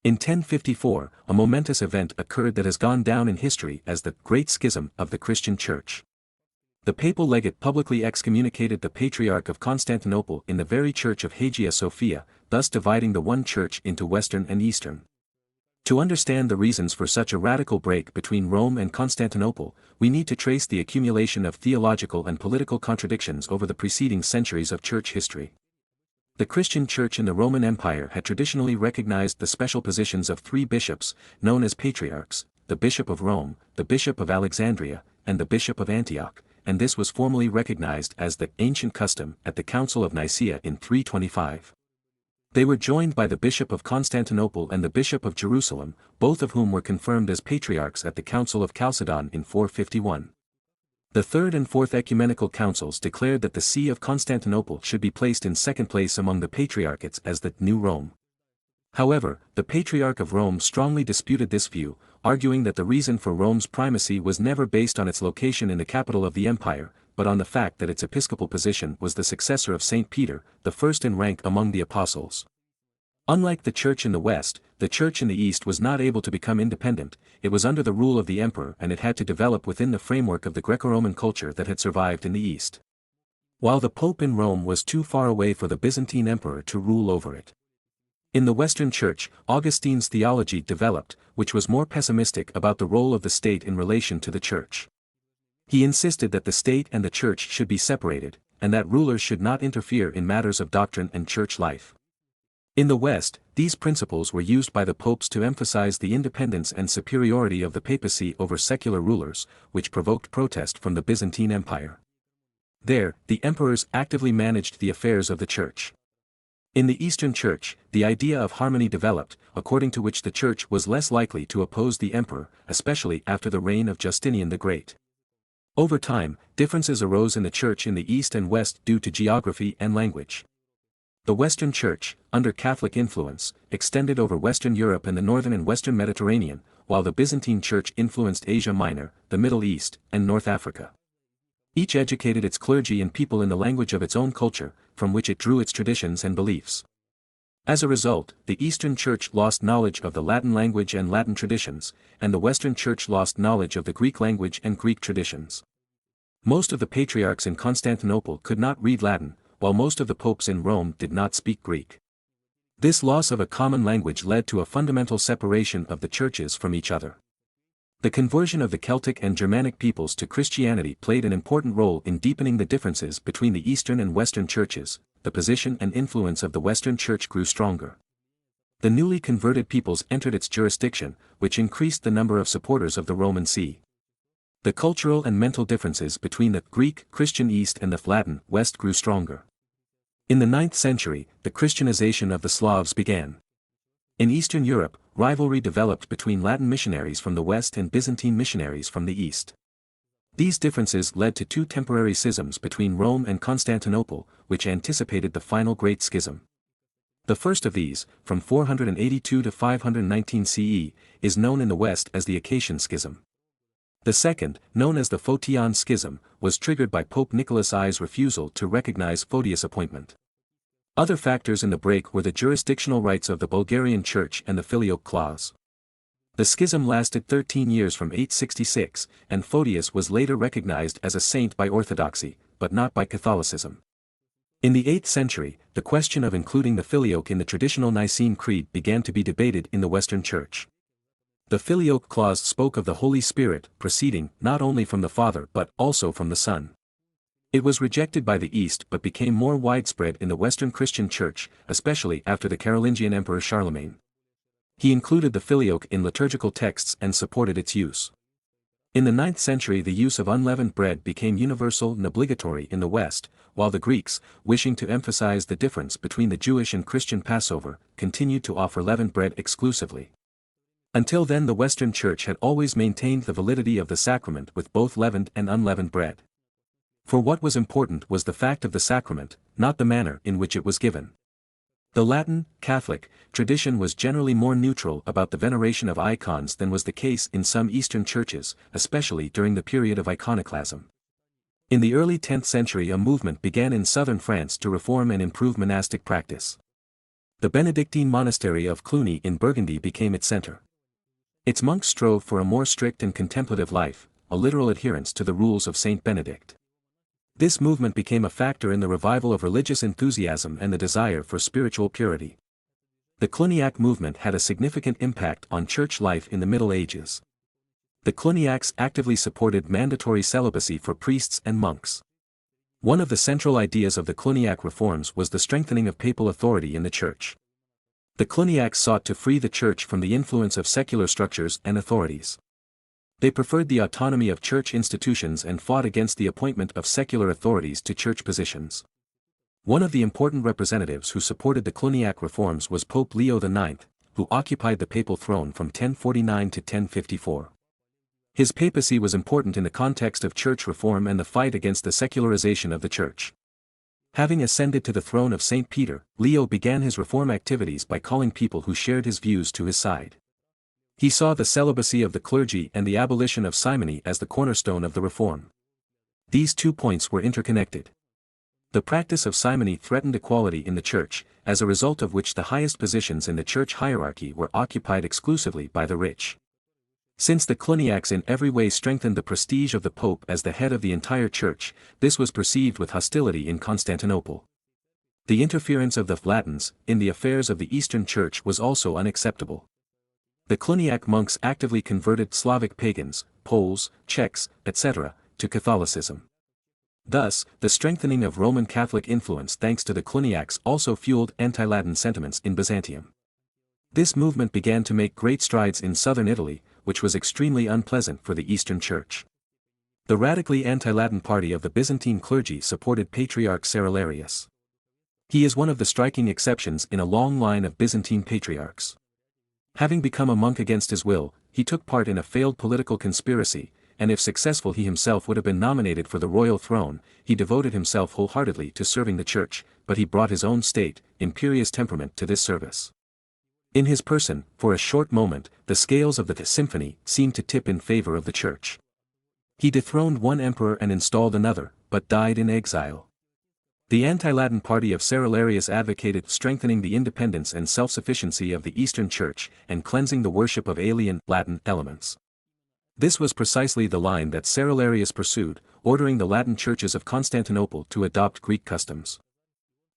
In 1054, a momentous event occurred that has gone down in history as the Great Schism of the Christian Church. The papal legate publicly excommunicated the Patriarch of Constantinople in the very church of Hagia Sophia, thus dividing the one church into Western and Eastern. To understand the reasons for such a radical break between Rome and Constantinople, we need to trace the accumulation of theological and political contradictions over the preceding centuries of church history. The Christian Church in the Roman Empire had traditionally recognized the special positions of three bishops, known as patriarchs: the Bishop of Rome, the Bishop of Alexandria, and the Bishop of Antioch, and this was formally recognized as the ancient custom at the Council of Nicaea in 325. They were joined by the Bishop of Constantinople and the Bishop of Jerusalem, both of whom were confirmed as patriarchs at the Council of Chalcedon in 451. The Third and Fourth Ecumenical Councils declared that the See of Constantinople should be placed in second place among the patriarchates as the New Rome. However, the Patriarch of Rome strongly disputed this view, arguing that the reason for Rome's primacy was never based on its location in the capital of the empire, but on the fact that its episcopal position was the successor of St. Peter, the first in rank among the apostles. Unlike the Church in the West, the Church in the East was not able to become independent. It was under the rule of the emperor and it had to develop within the framework of the Greco-Roman culture that had survived in the East. While the Pope in Rome was too far away for the Byzantine emperor to rule over it. In the Western Church, Augustine's theology developed, which was more pessimistic about the role of the state in relation to the Church. He insisted that the state and the Church should be separated, and that rulers should not interfere in matters of doctrine and church life. In the West, these principles were used by the popes to emphasize the independence and superiority of the papacy over secular rulers, which provoked protest from the Byzantine Empire. There, the emperors actively managed the affairs of the Church. In the Eastern Church, the idea of harmony developed, according to which the Church was less likely to oppose the emperor, especially after the reign of Justinian the Great. Over time, differences arose in the Church in the East and West due to geography and language. The Western Church, under Catholic influence, extended over Western Europe and the northern and western Mediterranean, while the Byzantine Church influenced Asia Minor, the Middle East, and North Africa. Each educated its clergy and people in the language of its own culture, from which it drew its traditions and beliefs. As a result, the Eastern Church lost knowledge of the Latin language and Latin traditions, and the Western Church lost knowledge of the Greek language and Greek traditions. Most of the patriarchs in Constantinople could not read Latin, while most of the popes in Rome did not speak Greek. This loss of a common language led to a fundamental separation of the churches from each other. The conversion of the Celtic and Germanic peoples to Christianity played an important role in deepening the differences between the Eastern and Western churches. The position and influence of the Western Church grew stronger. The newly converted peoples entered its jurisdiction, which increased the number of supporters of the Roman See. The cultural and mental differences between the Greek Christian East and the Latin West grew stronger. In the 9th century, the Christianization of the Slavs began. In Eastern Europe, rivalry developed between Latin missionaries from the West and Byzantine missionaries from the East. These differences led to two temporary schisms between Rome and Constantinople, which anticipated the final Great Schism. The first of these, from 482 to 519 CE, is known in the West as the Acacian Schism. The second, known as the Photian Schism, was triggered by Pope Nicholas I's refusal to recognize Photius' appointment. Other factors in the break were the jurisdictional rights of the Bulgarian Church and the Filioque Clause. The schism lasted 13 years from 866, and Photius was later recognized as a saint by Orthodoxy, but not by Catholicism. In the 8th century, the question of including the Filioque in the traditional Nicene Creed began to be debated in the Western Church. The Filioque Clause spoke of the Holy Spirit proceeding not only from the Father but also from the Son. It was rejected by the East but became more widespread in the Western Christian Church, especially after the Carolingian Emperor Charlemagne. He included the Filioque in liturgical texts and supported its use. In the 9th century the use of unleavened bread became universal and obligatory in the West, while the Greeks, wishing to emphasize the difference between the Jewish and Christian Passover, continued to offer leavened bread exclusively. Until then the Western Church had always maintained the validity of the sacrament with both leavened and unleavened bread. For what was important was the fact of the sacrament, not the manner in which it was given. The Latin, Catholic, tradition was generally more neutral about the veneration of icons than was the case in some Eastern churches, especially during the period of iconoclasm. In the early 10th century a movement began in southern France to reform and improve monastic practice. The Benedictine monastery of Cluny in Burgundy became its center. Its monks strove for a more strict and contemplative life, a literal adherence to the rules of Saint Benedict. This movement became a factor in the revival of religious enthusiasm and the desire for spiritual purity. The Cluniac movement had a significant impact on church life in the Middle Ages. The Cluniacs actively supported mandatory celibacy for priests and monks. One of the central ideas of the Cluniac reforms was the strengthening of papal authority in the Church. The Cluniacs sought to free the Church from the influence of secular structures and authorities. They preferred the autonomy of church institutions and fought against the appointment of secular authorities to church positions. One of the important representatives who supported the Cluniac reforms was Pope Leo IX, who occupied the papal throne from 1049 to 1054. His papacy was important in the context of church reform and the fight against the secularization of the Church. Having ascended to the throne of St. Peter, Leo began his reform activities by calling people who shared his views to his side. He saw the celibacy of the clergy and the abolition of simony as the cornerstone of the reform. These 2 points were interconnected. The practice of simony threatened equality in the Church, as a result of which the highest positions in the church hierarchy were occupied exclusively by the rich. Since the Cluniacs in every way strengthened the prestige of the Pope as the head of the entire Church, this was perceived with hostility in Constantinople. The interference of the Latins in the affairs of the Eastern Church was also unacceptable. The Cluniac monks actively converted Slavic pagans, Poles, Czechs, etc., to Catholicism. Thus, the strengthening of Roman Catholic influence thanks to the Cluniacs also fueled anti-Latin sentiments in Byzantium. This movement began to make great strides in southern Italy, which was extremely unpleasant for the Eastern Church. The radically anti-Latin party of the Byzantine clergy supported Patriarch Cerularius. He is one of the striking exceptions in a long line of Byzantine patriarchs. Having become a monk against his will, he took part in a failed political conspiracy, and if successful he himself would have been nominated for the royal throne. He devoted himself wholeheartedly to serving the Church, but he brought his own state, imperious temperament to this service. In his person, for a short moment, the scales of the symphony seemed to tip in favor of the Church. He dethroned one emperor and installed another, but died in exile. The anti-Latin party of Cerularius advocated strengthening the independence and self-sufficiency of the Eastern Church and cleansing the worship of alien, Latin elements. This was precisely the line that Cerularius pursued, ordering the Latin churches of Constantinople to adopt Greek customs.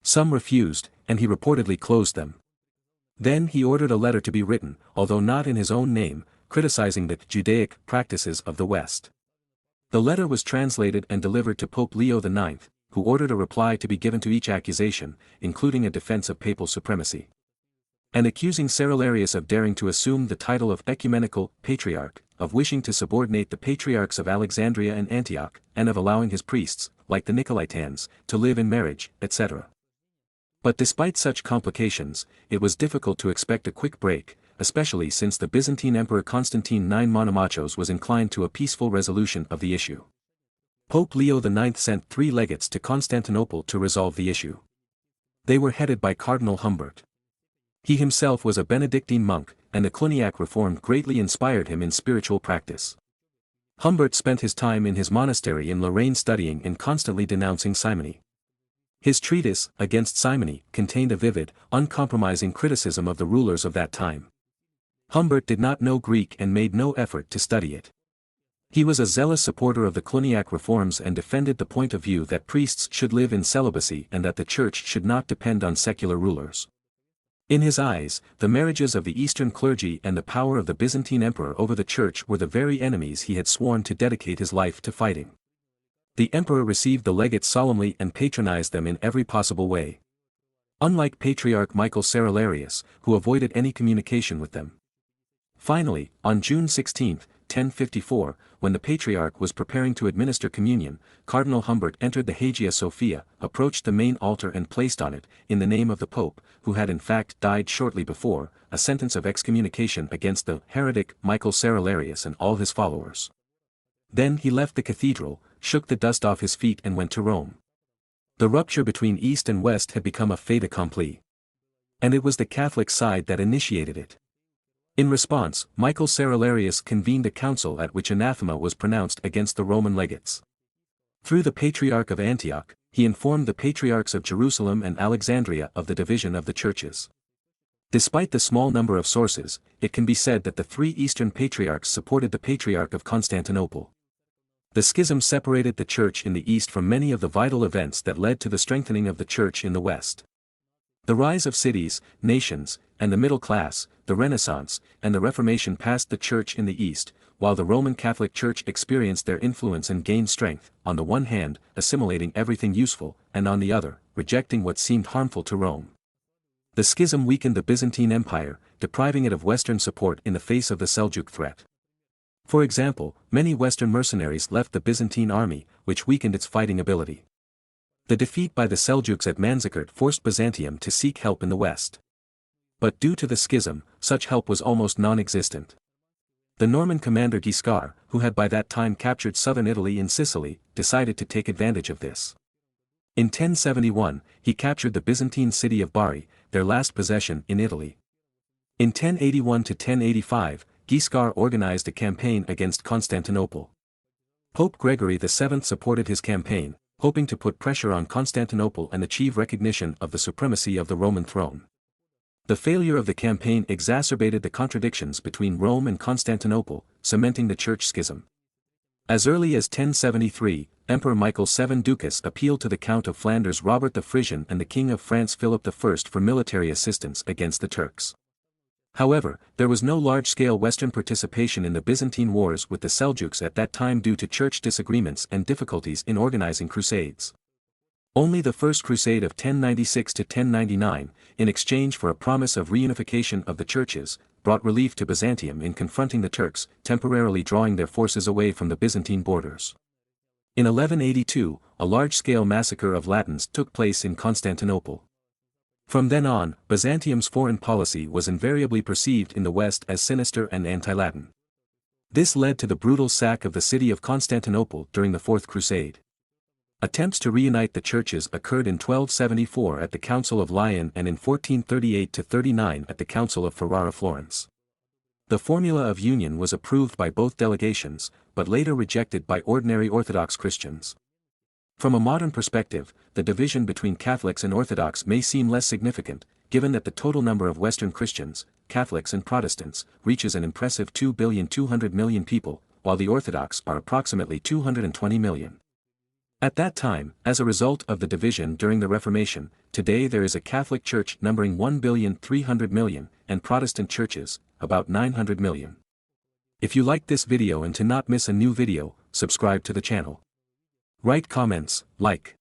Some refused, and he reportedly closed them. Then he ordered a letter to be written, although not in his own name, criticizing the Judaic practices of the West. The letter was translated and delivered to Pope Leo IX, who ordered a reply to be given to each accusation, including a defense of papal supremacy. And accusing Cerularius of daring to assume the title of ecumenical patriarch, of wishing to subordinate the patriarchs of Alexandria and Antioch, and of allowing his priests, like the Nicolaitans, to live in marriage, etc. But despite such complications, it was difficult to expect a quick break, especially since the Byzantine Emperor Constantine IX Monomachos was inclined to a peaceful resolution of the issue. Pope Leo IX sent 3 legates to Constantinople to resolve the issue. They were headed by Cardinal Humbert. He himself was a Benedictine monk, and the Cluniac reform greatly inspired him in spiritual practice. Humbert spent his time in his monastery in Lorraine studying and constantly denouncing simony. His treatise, Against Simony, contained a vivid, uncompromising criticism of the rulers of that time. Humbert did not know Greek and made no effort to study it. He was a zealous supporter of the Cluniac reforms and defended the point of view that priests should live in celibacy and that the Church should not depend on secular rulers. In his eyes, the marriages of the Eastern clergy and the power of the Byzantine emperor over the Church were the very enemies he had sworn to dedicate his life to fighting. The emperor received the legates solemnly and patronized them in every possible way. Unlike Patriarch Michael Cerularius, who avoided any communication with them. Finally, on June 16, 1054, when the Patriarch was preparing to administer communion, Cardinal Humbert entered the Hagia Sophia, approached the main altar and placed on it, in the name of the Pope, who had in fact died shortly before, a sentence of excommunication against the heretic Michael Cerularius and all his followers. Then he left the cathedral, shook the dust off his feet and went to Rome. The rupture between East and West had become a fait accompli. And it was the Catholic side that initiated it. In response, Michael Cerularius convened a council at which anathema was pronounced against the Roman legates. Through the Patriarch of Antioch, he informed the Patriarchs of Jerusalem and Alexandria of the division of the churches. Despite the small number of sources, it can be said that the three Eastern Patriarchs supported the Patriarch of Constantinople. The schism separated the Church in the East from many of the vital events that led to the strengthening of the Church in the West. The rise of cities, nations, and the middle class, the Renaissance, and the Reformation passed the Church in the East, while the Roman Catholic Church experienced their influence and gained strength, on the one hand, assimilating everything useful, and on the other, rejecting what seemed harmful to Rome. The schism weakened the Byzantine Empire, depriving it of Western support in the face of the Seljuk threat. For example, many Western mercenaries left the Byzantine army, which weakened its fighting ability. The defeat by the Seljuks at Manzikert forced Byzantium to seek help in the West. But due to the schism, such help was almost non-existent. The Norman commander Guiscard, who had by that time captured southern Italy and Sicily, decided to take advantage of this. In 1071, he captured the Byzantine city of Bari, their last possession in Italy. In 1081 to 1085, Guiscard organized a campaign against Constantinople. Pope Gregory VII supported his campaign, hoping to put pressure on Constantinople and achieve recognition of the supremacy of the Roman throne. The failure of the campaign exacerbated the contradictions between Rome and Constantinople, cementing the church schism. As early as 1073, Emperor Michael VII Ducas appealed to the Count of Flanders Robert the Frisian and the King of France Philip I for military assistance against the Turks. However, there was no large-scale Western participation in the Byzantine wars with the Seljuks at that time due to church disagreements and difficulties in organizing crusades. Only the First Crusade of 1096 to 1099, in exchange for a promise of reunification of the churches, brought relief to Byzantium in confronting the Turks, temporarily drawing their forces away from the Byzantine borders. In 1182, a large-scale massacre of Latins took place in Constantinople. From then on, Byzantium's foreign policy was invariably perceived in the West as sinister and anti-Latin. This led to the brutal sack of the city of Constantinople during the Fourth Crusade. Attempts to reunite the churches occurred in 1274 at the Council of Lyon and in 1438–39 at the Council of Ferrara-Florence. The formula of union was approved by both delegations, but later rejected by ordinary Orthodox Christians. From a modern perspective, the division between Catholics and Orthodox may seem less significant, given that the total number of Western Christians, Catholics and Protestants, reaches an impressive 2,200,000,000 people, while the Orthodox are approximately 220 million. At that time, as a result of the division during the Reformation, today there is a Catholic Church numbering 1,300,000,000, and Protestant churches, about 900 million. If you liked this video and to not miss a new video, subscribe to the channel. Write comments, like.